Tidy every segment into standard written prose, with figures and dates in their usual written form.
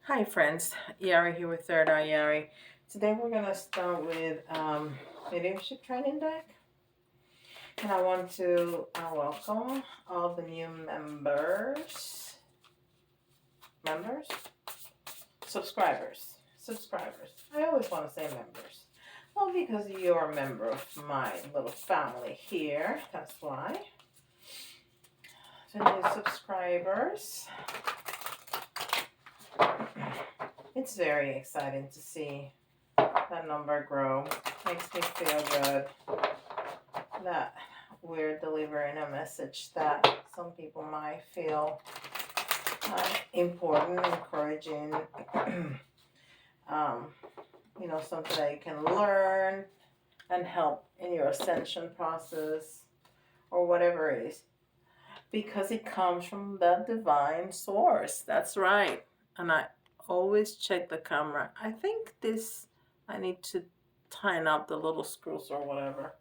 Hi friends, Yari here with Third Eye Yari. Today we're going to start with Mediumship training deck. And I want to welcome all the new subscribers. I always want to say members. Well, because you're a member of my little family here, that's why. So new subscribers. It's very exciting to see that number grow. Makes me feel good that we're delivering a message that some people might feel important, encouraging, something that you can learn and help in your ascension process or whatever it is, because it comes from the divine source. That's right. And I always check the camera. I think I need to tighten up the little screws or whatever.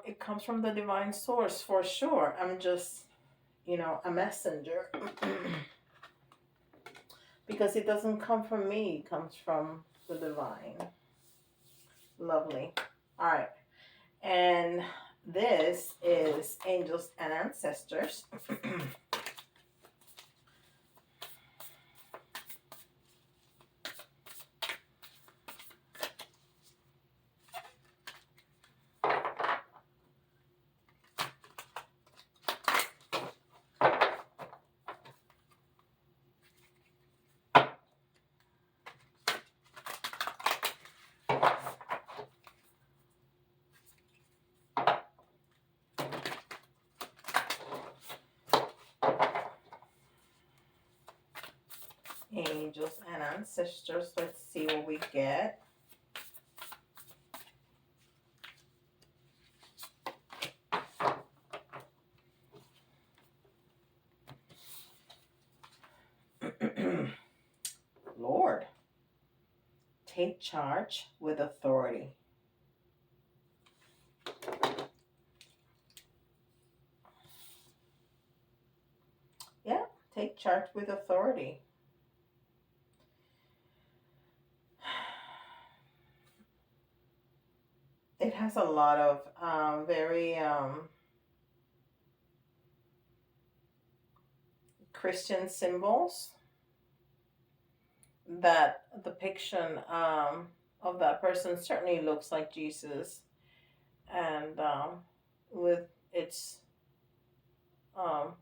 It comes from the divine source for sure. I'm just, a messenger. Because it doesn't come from me, it comes from the divine. Lovely. All right. And this is Angels and Ancestors. Angels and Ancestors. Let's see what we get. Lord, take charge with authority. Yeah, take charge with authority. It has a lot of very Christian symbols. That depiction of that person certainly looks like Jesus, and with its um,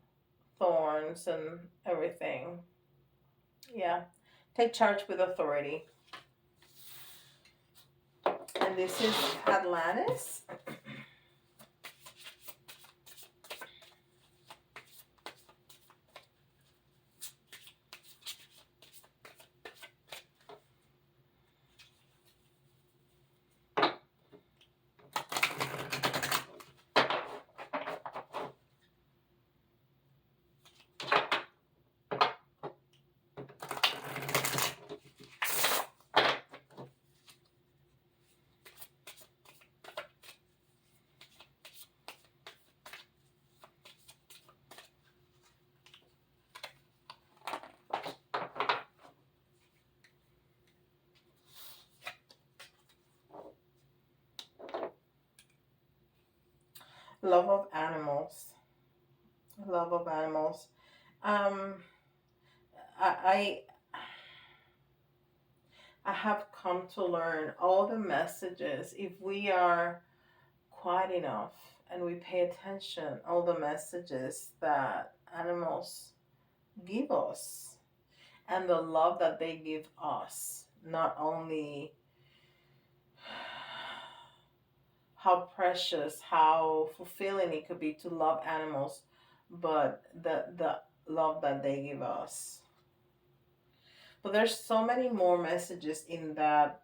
thorns and everything. Yeah, take charge with authority. And this is Atlantis. Love of animals. Love of animals. Um, I I have come to learn all the messages. If we are quiet enough and we pay attention, all the messages that animals give us and the love that they give us, not only how precious, how fulfilling it could be to love animals, but the love that they give us. But there's so many more messages in that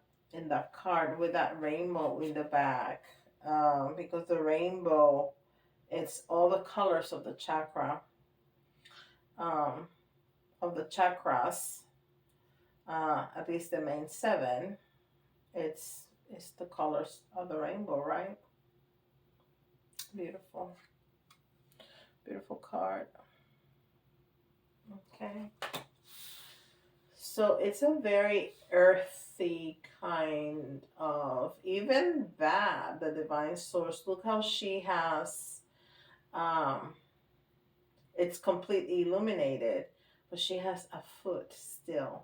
card with that rainbow in the back, because the rainbow, it's all the colors of the chakra, um, of the chakras, at least the main seven. It's the colors of the rainbow, right? Beautiful, beautiful card. Okay. So it's a very earthy kind of, even that, the divine source. Look how she has, um, it's completely illuminated, but she has a foot still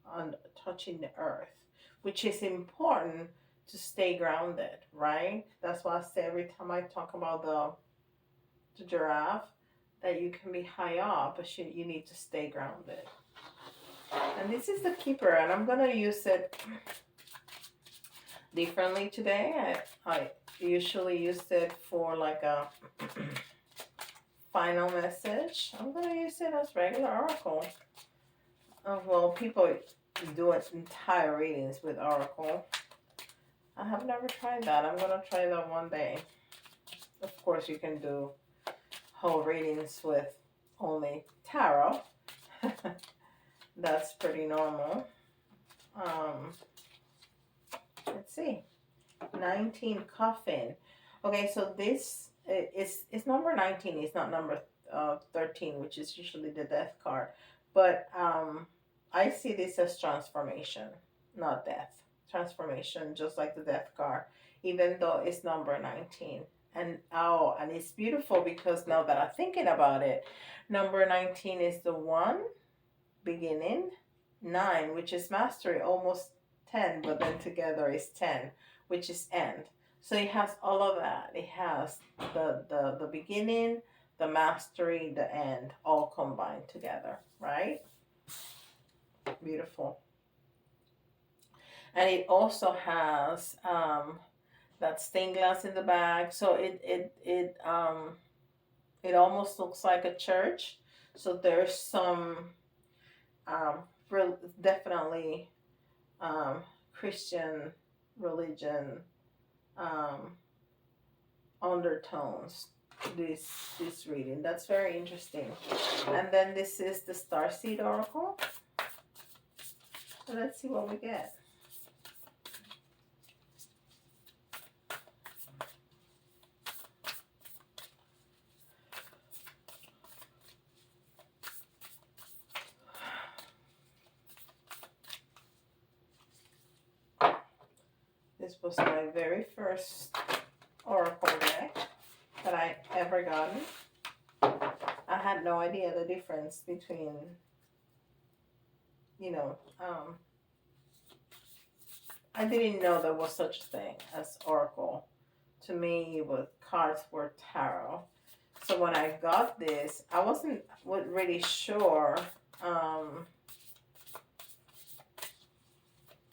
on touching the earth, which is important to stay grounded, right? That's why I say every time I talk about the giraffe, that you can be high up, but you need to stay grounded. And this is the Kipper, and I'm gonna use it differently today. I usually used it for like a final message. I'm gonna use it as regular oracle. Well, people do entire readings with oracle. I have never tried that. I'm gonna try that one day. Of course, you can do whole readings with only tarot. That's pretty normal. Let's see. 19 coffin. Okay, so this is number 19. It's not number 13, which is usually the death card. But I see this as transformation, not death. Transformation, just like the death card, even though it's number 19. And and it's beautiful because now that I'm thinking about it, number 19 is the one, beginning, 9, which is mastery, almost 10, but then together is 10, which is end. So it has all of that. It has the beginning, the mastery, the end, all combined together, right? Beautiful. And it also has that stained glass in the back. So it almost looks like a church. So there's some definitely Christian religion undertones this reading. That's very interesting. And then this is the Starseed Oracle. So let's see what we get. This was my very first oracle deck that I ever gotten. I had no idea the difference between, I didn't know there was such a thing as oracle. To me, cards were tarot. So when I got this, I wasn't really sure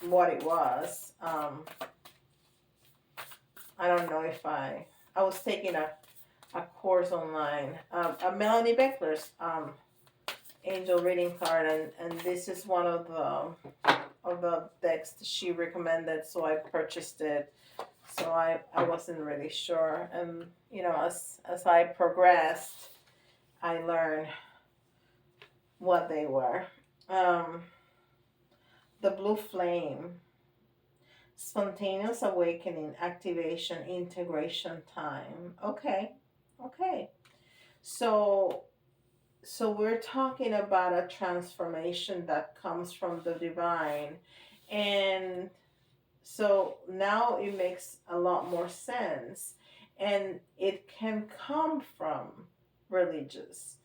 what it was. I don't know if I was taking a course online, a Melanie Beckler's angel reading card, and this is one of the decks that she recommended, so I purchased it. So I wasn't really sure, and as I progressed, I learned what they were. The blue flame, spontaneous awakening, activation, integration time. Okay. So we're talking about a transformation that comes from the divine, and so now it makes a lot more sense, and it can come from religious.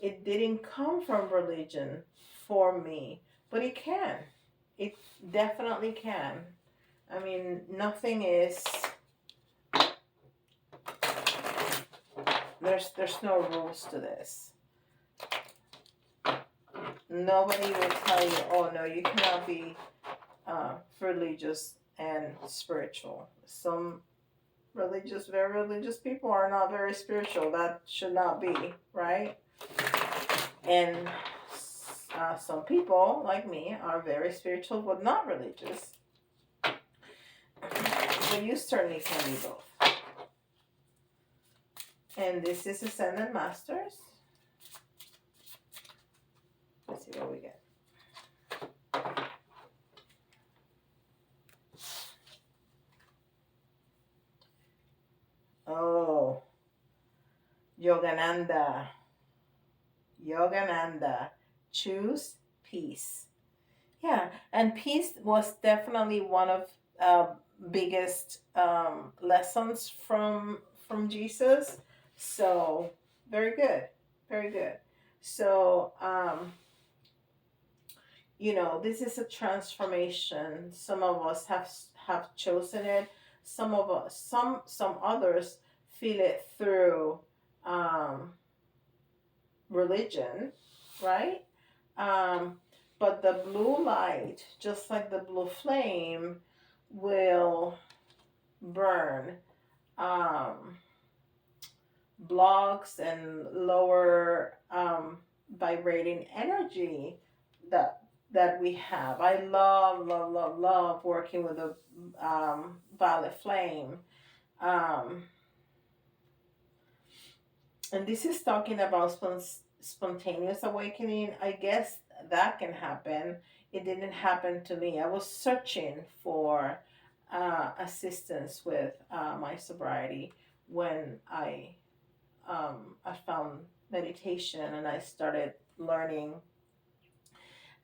It didn't come from religion for me, but it can. It definitely can. I mean, nothing is, there's no rules to this. Nobody will tell you, oh no, you cannot be religious and spiritual. Some very religious people are not very spiritual. That should not be, right? And some people, like me, are very spiritual but not religious. But you certainly can be both. And this is Ascended Masters. Let's see what we get. Oh, Yogananda. Choose peace. And peace was definitely one of uh, biggest lessons from Jesus. So very good, very good. So this is a transformation. Some of us have chosen it. Some others feel it through um, religion, right? Um, but the blue light, just like the blue flame, will burn um, blocks and lower vibrating energy that we have. I love, love, love, love working with a violet flame. Um, and this is talking about spontaneous awakening. I guess that can happen. It didn't happen to me. I was searching for assistance with my sobriety when I found meditation and I started learning.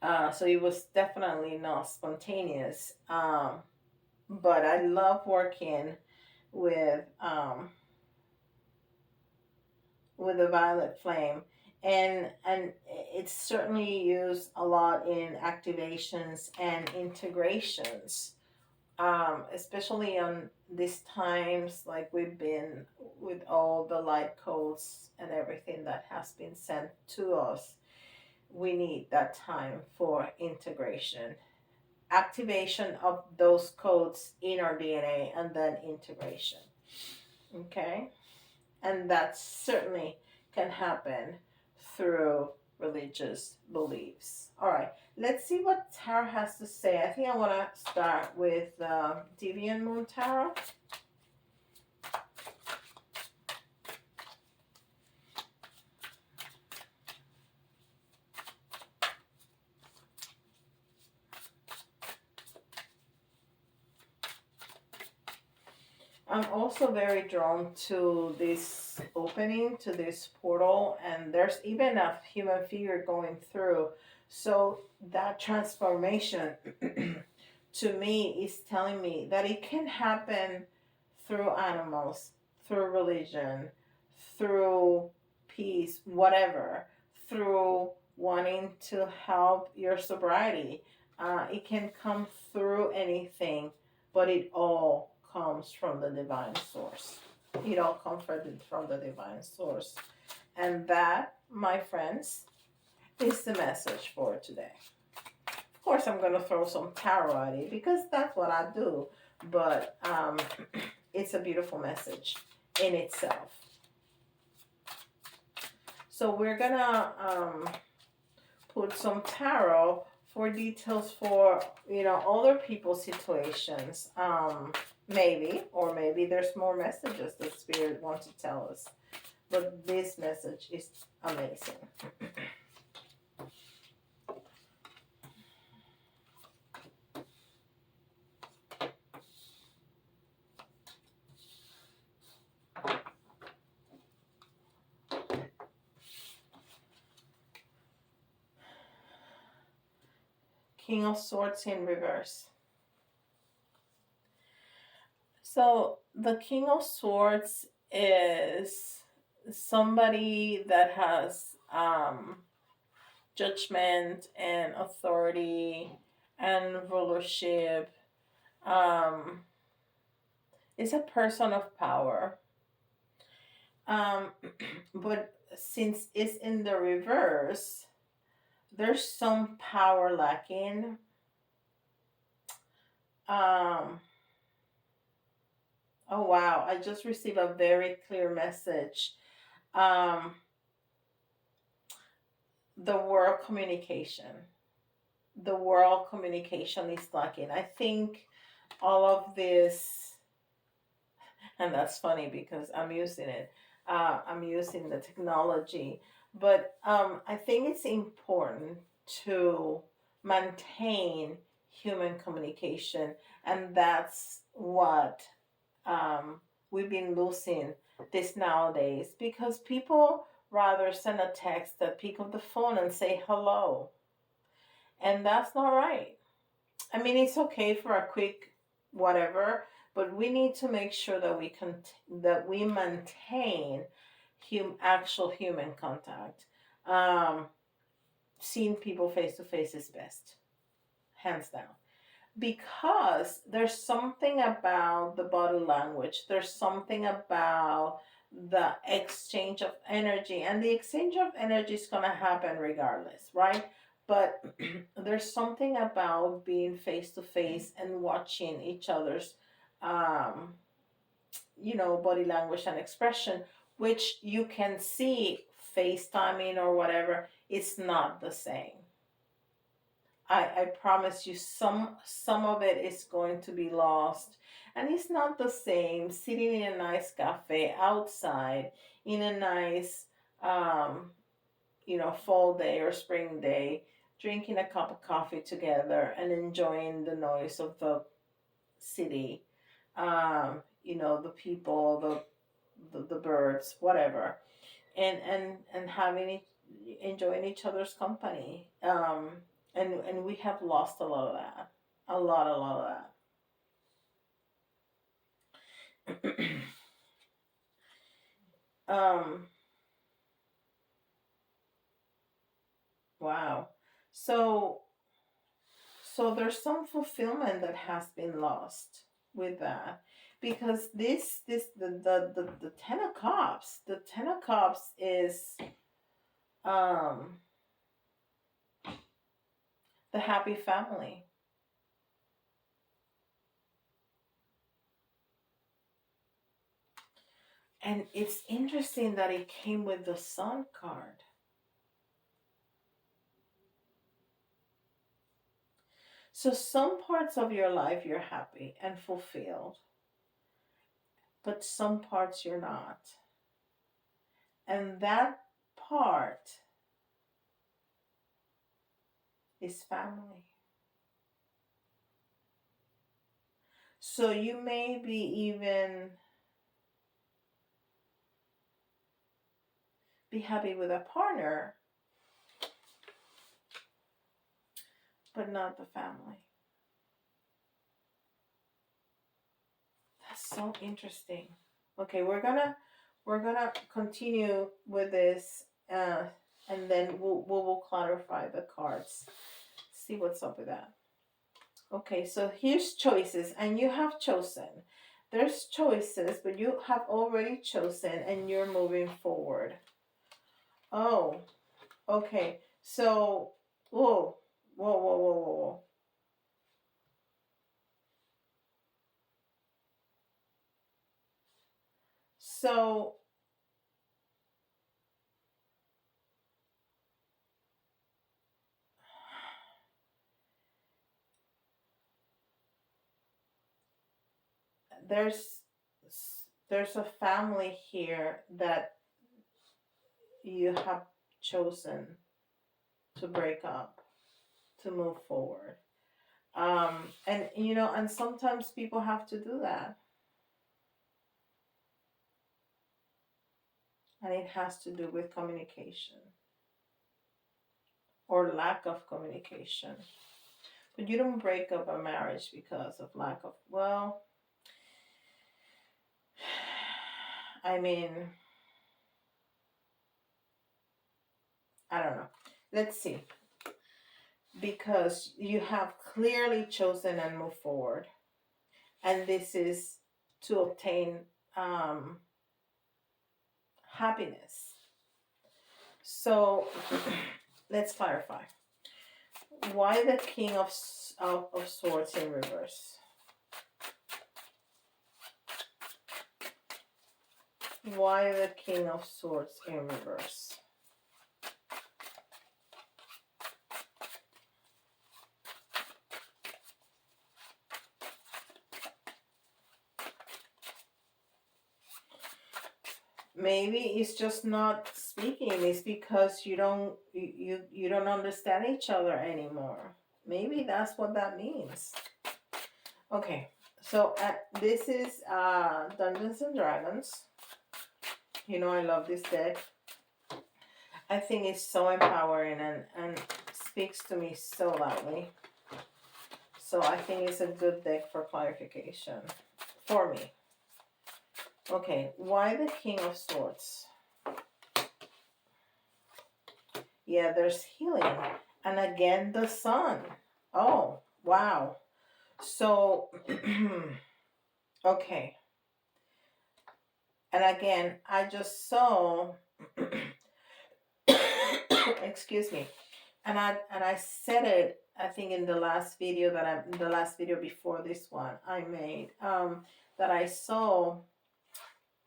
So it was definitely not spontaneous. But I love working with the violet flame, and it's certainly used a lot in activations and integrations, especially on these times like we've been with all the light codes and everything that has been sent to us. We need that time for integration, activation of those codes in our DNA, and then integration. Okay, and that certainly can happen through religious beliefs. All right, let's see what tarot has to say. I think I want to start with Deviant Moon Tarot. I'm also very drawn to this opening, to this portal, and there's even a human figure going through. So that transformation to me is telling me that it can happen through animals, through religion, through peace, whatever, through wanting to help your sobriety. It can come through anything, but it all comes from the divine source. It all comes from the divine source. And that, my friends, is the message for today. Of course, I'm going to throw some tarot at it because that's what I do. But it's a beautiful message in itself. So we're going to put some tarot for details for, other people's situations. Maybe, or maybe there's more messages that Spirit wants to tell us. But this message is amazing. King of Swords in reverse. So the King of Swords is somebody that has judgment and authority and rulership. Is a person of power. But since it's in the reverse, there's some power lacking. Oh wow, I just received a very clear message. Um, the world communication. The world communication is lacking. I think all of this, and that's funny because I'm using it. I'm using the technology, but I think it's important to maintain human communication, and that's what we've been losing this nowadays because people rather send a text than pick up the phone and say hello, and that's not right. I mean, it's okay for a quick whatever, but we need to make sure that that we maintain actual human contact. Um, Seeing people face to face is best, hands down, because there's something about the body language. There's something about the exchange of energy, and the exchange of energy is going to happen regardless, right? But there's something about being face to face and watching each other's um, body language and expression, which you can see FaceTiming or whatever. It's not the same. I promise you, some of it is going to be lost, and it's not the same sitting in a nice cafe outside in a nice um, fall day or spring day, drinking a cup of coffee together and enjoying the noise of the city, the people, the birds, whatever, and enjoying each other's company. And we have lost a lot of that, a lot of that. um, wow. So there's some fulfillment that has been lost with that, because the ten of cups is um the happy family. And it's interesting that it came with the sun card. So some parts of your life you're happy and fulfilled, but some parts you're not. And that part is family. So you may be even be happy with a partner, but not the family. That's so interesting. Okay, we're gonna continue with this, and then we'll clarify the cards. See what's up with that. Okay, so here's choices, and you have chosen. There's choices, but you have already chosen, and you're moving forward. Oh, okay. So, whoa, whoa, whoa, whoa, whoa, whoa. So, there's there's a family here that you have chosen to break up, to move forward. And sometimes people have to do that, and it has to do with communication or lack of communication. But you don't break up a marriage because of lack of, well, I mean, I don't know. Let's see. Because you have clearly chosen and moved forward. And this is to obtain happiness. So let's clarify. Why the King of Swords in reverse? Why the King of Swords in reverse? Maybe it's just not speaking. It's because you don't understand each other anymore. Maybe that's what that means. Okay, so this is Dungeons and Dragons. I love this deck. I think it's so empowering and speaks to me so loudly. So I think it's a good deck for clarification for me. Okay, why the King of Swords? Yeah, there's healing. And again, the sun. Oh, wow. So, okay. And again, I just saw, excuse me, and I said it, I think in the last video the last video before this one I made, that I saw,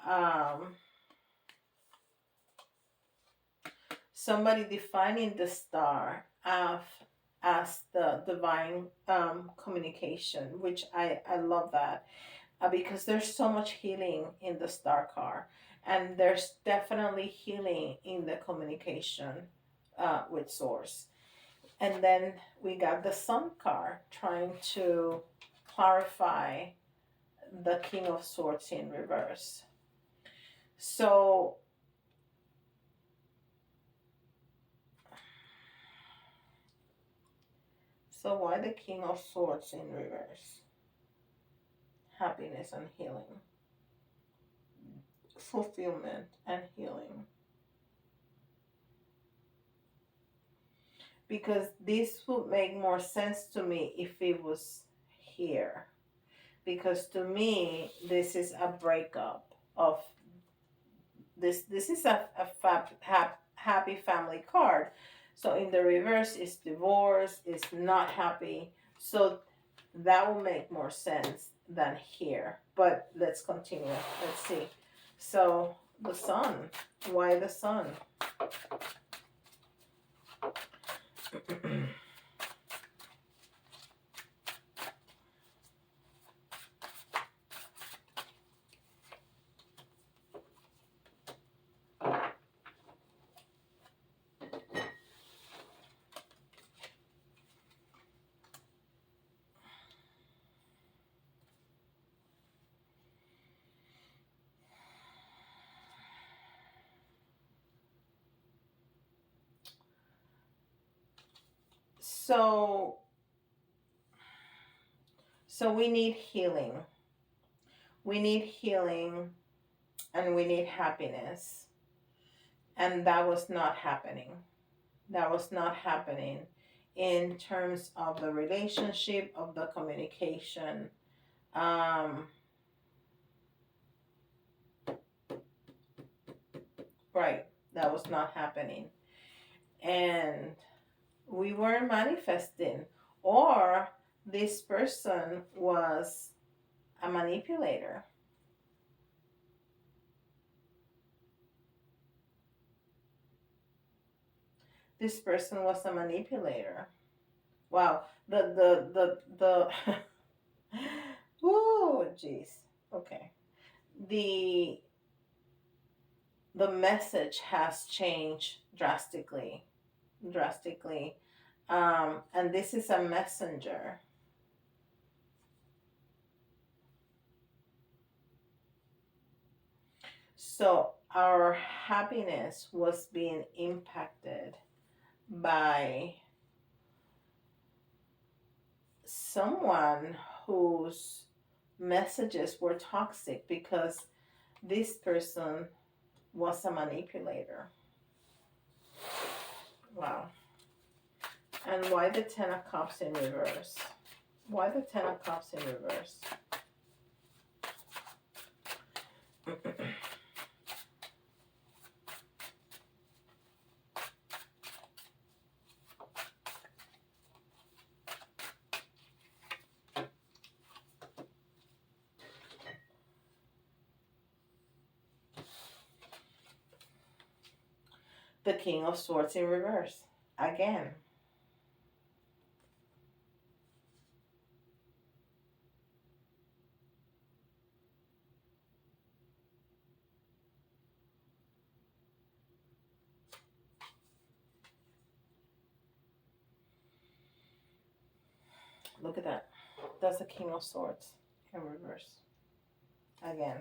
um, somebody defining the star as the divine communication, which I love that, because there's so much healing in the star car, and there's definitely healing in the communication with source. And then we got the sun car trying to clarify the King of Swords in reverse. So why the King of Swords in reverse? Happiness and healing. Fulfillment and healing. Because this would make more sense to me if it was here. Because to me, this is a breakup of this is a happy family card. So in the reverse is divorce, is not happy. So that will make more sense than here. But let's continue. Let's see. So the sun. Why the sun? So we need healing. We need healing and we need happiness. And that was not happening. That was not happening in terms of the relationship, of the communication. Right. That was not happening. And we weren't manifesting. Or this person was a manipulator. This person was a manipulator. Wow. The Ooh, jeez. Okay. The message has changed drastically. And this is a messenger. So our happiness was being impacted by someone whose messages were toxic, because this person was a manipulator. Wow. And why the Ten of Cups in reverse? Why the Ten of Cups in reverse? The King of Swords in reverse. Again. Look at that. That's the King of Swords in reverse. Again.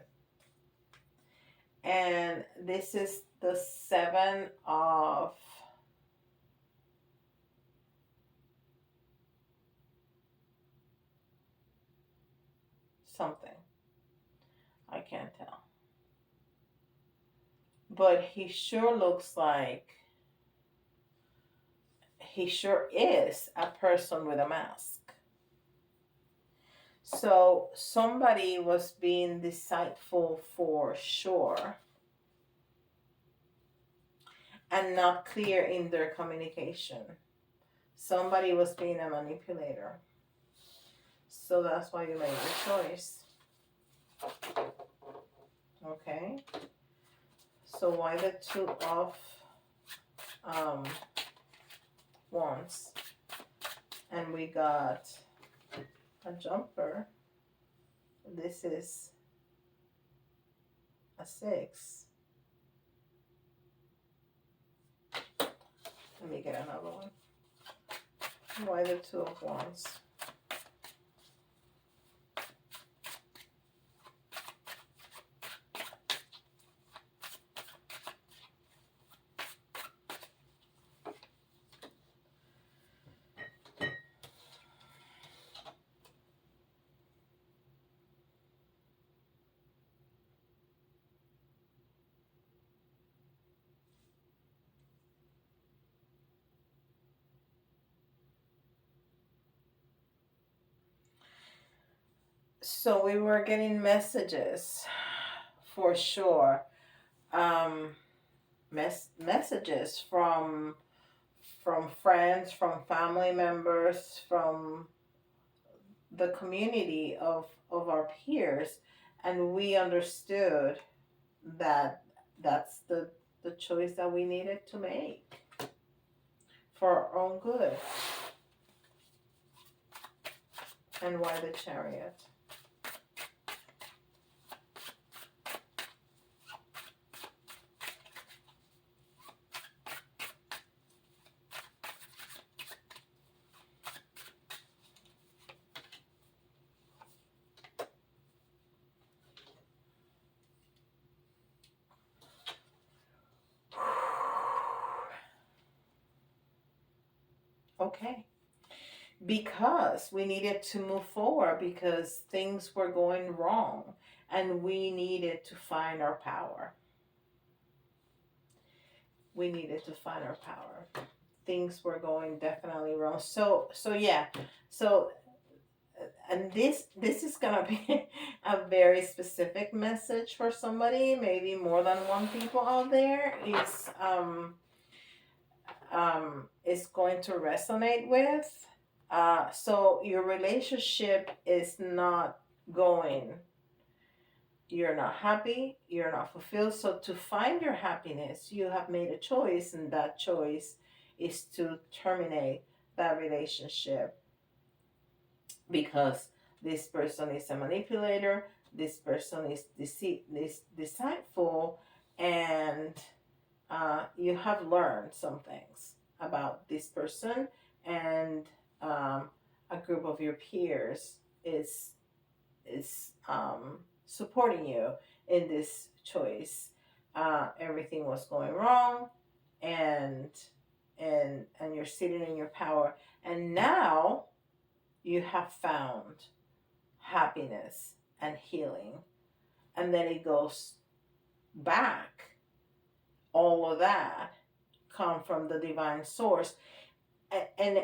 And this is the Seven of something. I can't tell. But he sure looks like, he sure is a person with a mask. So somebody was being deceitful for sure and not clear in their communication. Somebody was being a manipulator. So that's why you made your choice. Okay. So why the two of wands? And we got a jumper. This is a 6. Let me get another one. Why the two of wands? So we were getting messages for sure. Messages from friends, from family members, from the community of our peers, and we understood that that's the choice that we needed to make for our own good. And why the Chariot? Okay. Because we needed to move forward, because things were going wrong and we needed to find our power. We needed to find our power. Things were going definitely wrong. So yeah. So and this is gonna be a very specific message for somebody, maybe more than one people out there is going to resonate with. So your relationship is not going, you're not happy, you're not fulfilled. So to find your happiness, you have made a choice, and that choice is to terminate that relationship, because this person is a manipulator, this person is deceitful, and you have learned some things about this person, and a group of your peers is supporting you in this choice. Everything was going wrong, and you're sitting in your power, and now you have found happiness and healing, and then it goes back. All of that come from the divine source, and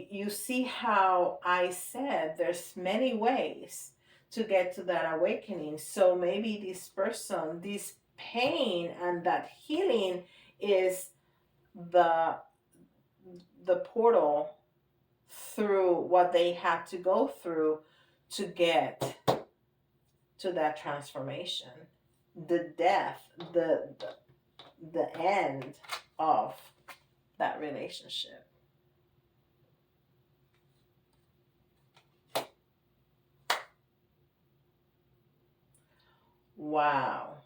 you see how I said there's many ways to get to that awakening. So maybe this person, this pain and that healing is the portal through what they had to go through to get to that transformation, the death, the end of that relationship. Wow,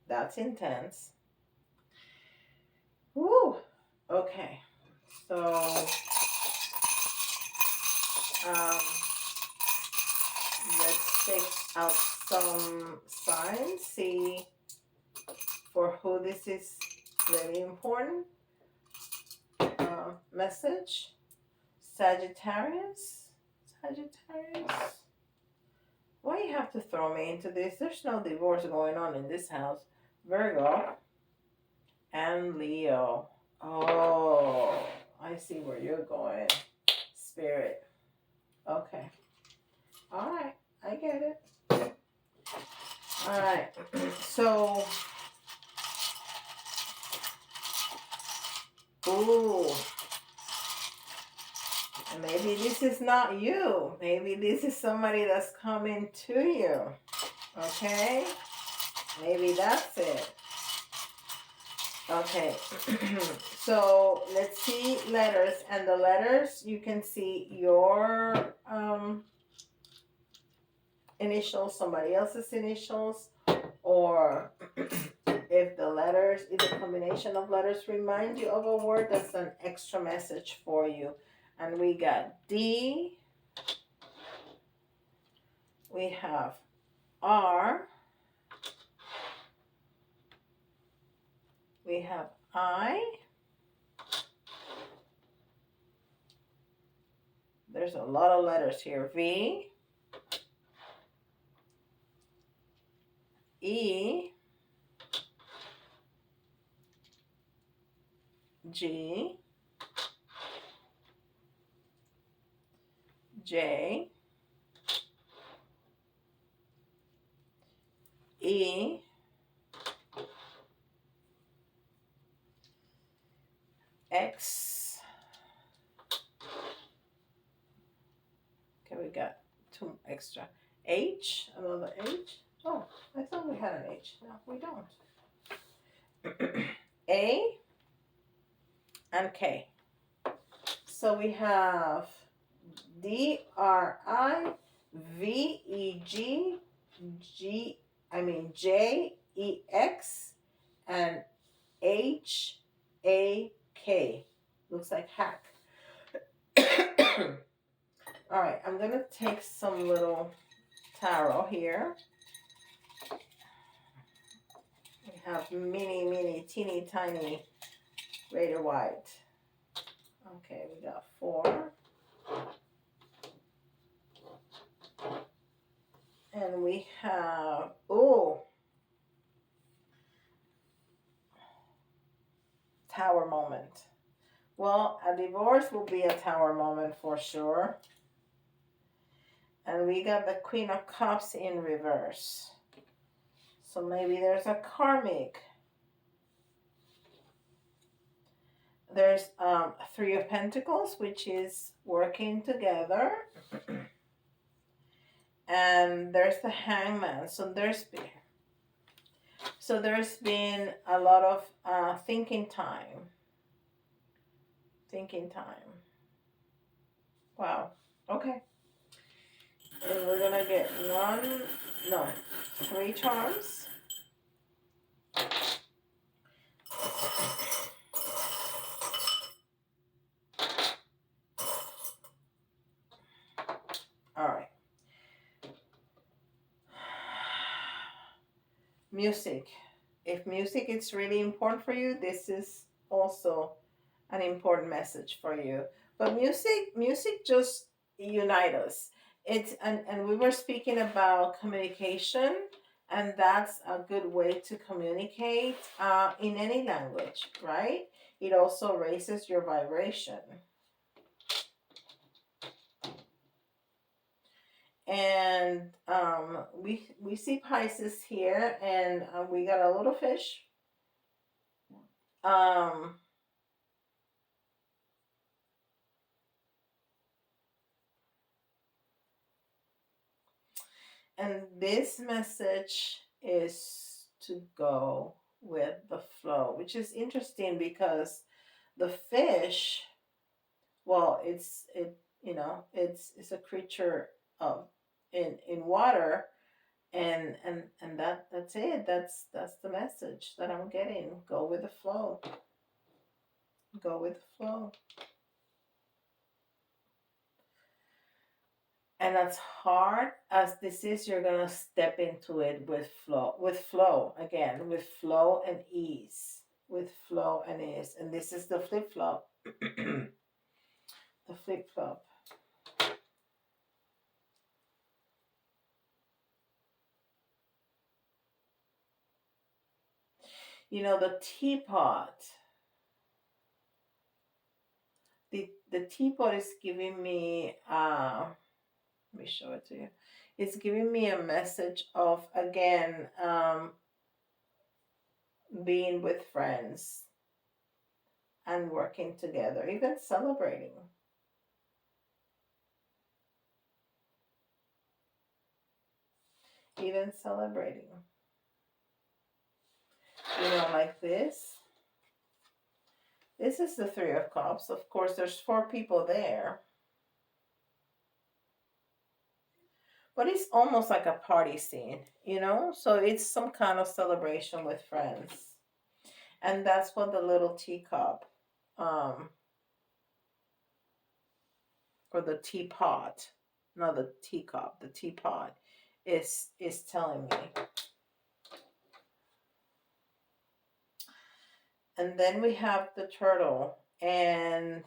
that's intense. Woo. Okay, so let's take out some signs, see for who this is really important. Message. Sagittarius. Why you have to throw me into this? There's no divorce going on in this house. Virgo and Leo. Oh, I see where you're going. Spirit. Okay. All right. I get it. All right. So, ooh. Maybe this is not you. Maybe this is somebody that's coming to you. Okay? Maybe that's it. Okay. So let's see letters. And the letters, you can see your initials, somebody else's initials, or if the letters, if the combination of letters remind you of a word, that's an extra message for you. And we got D. We have R. We have I. There's a lot of letters here. V. E. G. J. E. X. Okay, we got two extra. H. Another H. Oh, I thought we had an H. No, we don't. A and K. So we have D R I V E G J E X and H A K. Looks like hack. All right, I'm gonna take some little tarot here. We have mini, teeny, tiny Raider White. Okay, we got 4. And we have, oh, tower moment. Well, a divorce will be a tower moment for sure. And we got the Queen of Cups in reverse. So maybe there's a karmic. There's 3 of Pentacles, which is working together. And there's the Hangman. So there's been a lot of thinking time. Wow. Okay. And we're gonna get 3 charms. All right. Music. If music is really important for you, this is also an important message for you. But music just unite us. And we were speaking about communication, and that's a good way to communicate in any language, right? It also raises your vibration. And we see Pisces here, and we got a little fish. And this message is to go with the flow, which is interesting because the fish, well, it's a creature of in water, and that's it. That's the message that I'm getting. Go with the flow. Go with the flow. And as hard as this is, you're gonna step into it with flow. With flow again. With flow and ease. With flow and ease. And this is the flip flop. The flip flop. You know, the teapot. The teapot is giving me let me show it to you. It's giving me a message of, again, being with friends and working together, even celebrating. Even celebrating. You know, like this. This is the Three of Cups. Of course, there's four people there. But it's almost like a party scene, you know? So it's some kind of celebration with friends. And that's what the little teacup, um, or the teapot, not the teacup, the teapot is telling me. And then we have the turtle, and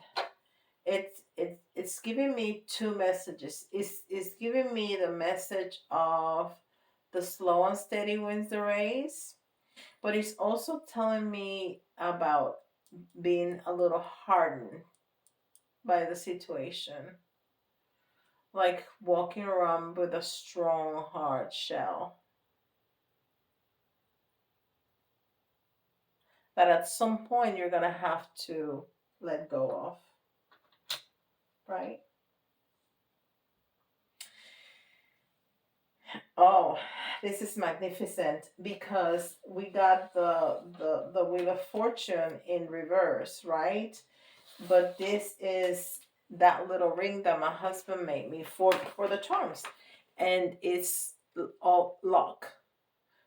it's giving me two messages. It's giving me the message of the slow and steady wins the race, but it's also telling me about being a little hardened by the situation, like walking around with a strong hard shell that at some point you're gonna have to let go of, right? Oh, this is magnificent because we got the Wheel of Fortune in reverse, right? But this is that little ring that my husband made me for the charms, and it's all luck.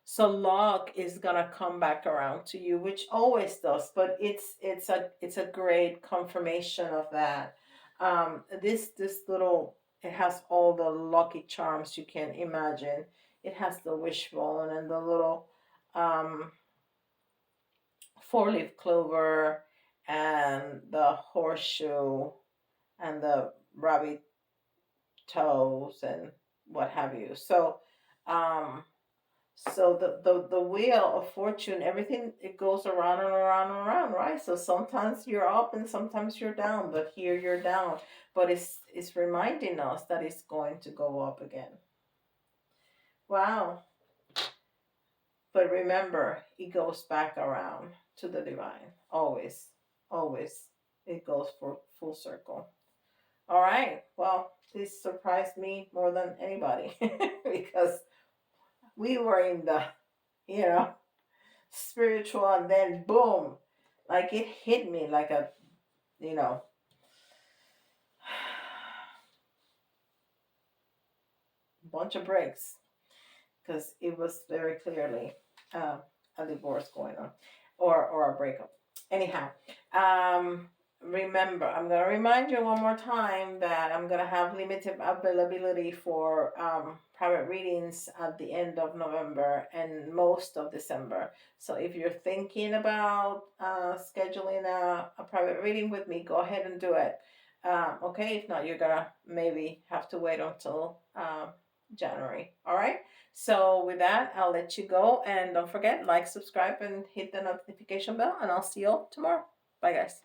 So luck is gonna come back around to you, which always does. But it's a great confirmation of that. This little, it has all the lucky charms you can imagine. It has the wishbone and the little um, four-leaf clover and the horseshoe and the rabbit toes and what have you. So the wheel of fortune, everything, it goes around and around and around, right? So sometimes you're up and sometimes you're down, but here you're down. But it's reminding us that it's going to go up again. Wow. But remember, it goes back around to the divine. Always. Always. It goes for full circle. All right. Well, this surprised me more than anybody because we were in the, you know, spiritual, and then boom, like it hit me like a, you know, bunch of breaks, because it was very clearly uh, a divorce going on, or a breakup. Anyhow, um, remember, I'm gonna remind you one more time that I'm gonna have limited availability for private readings at the end of November and most of December. So if you're thinking about scheduling a private reading with me, go ahead and do it. Okay, if not, you're gonna maybe have to wait until January. All right. So with that, I'll let you go. And don't forget, like, subscribe, and hit the notification bell. And I'll see you all tomorrow. Bye, guys.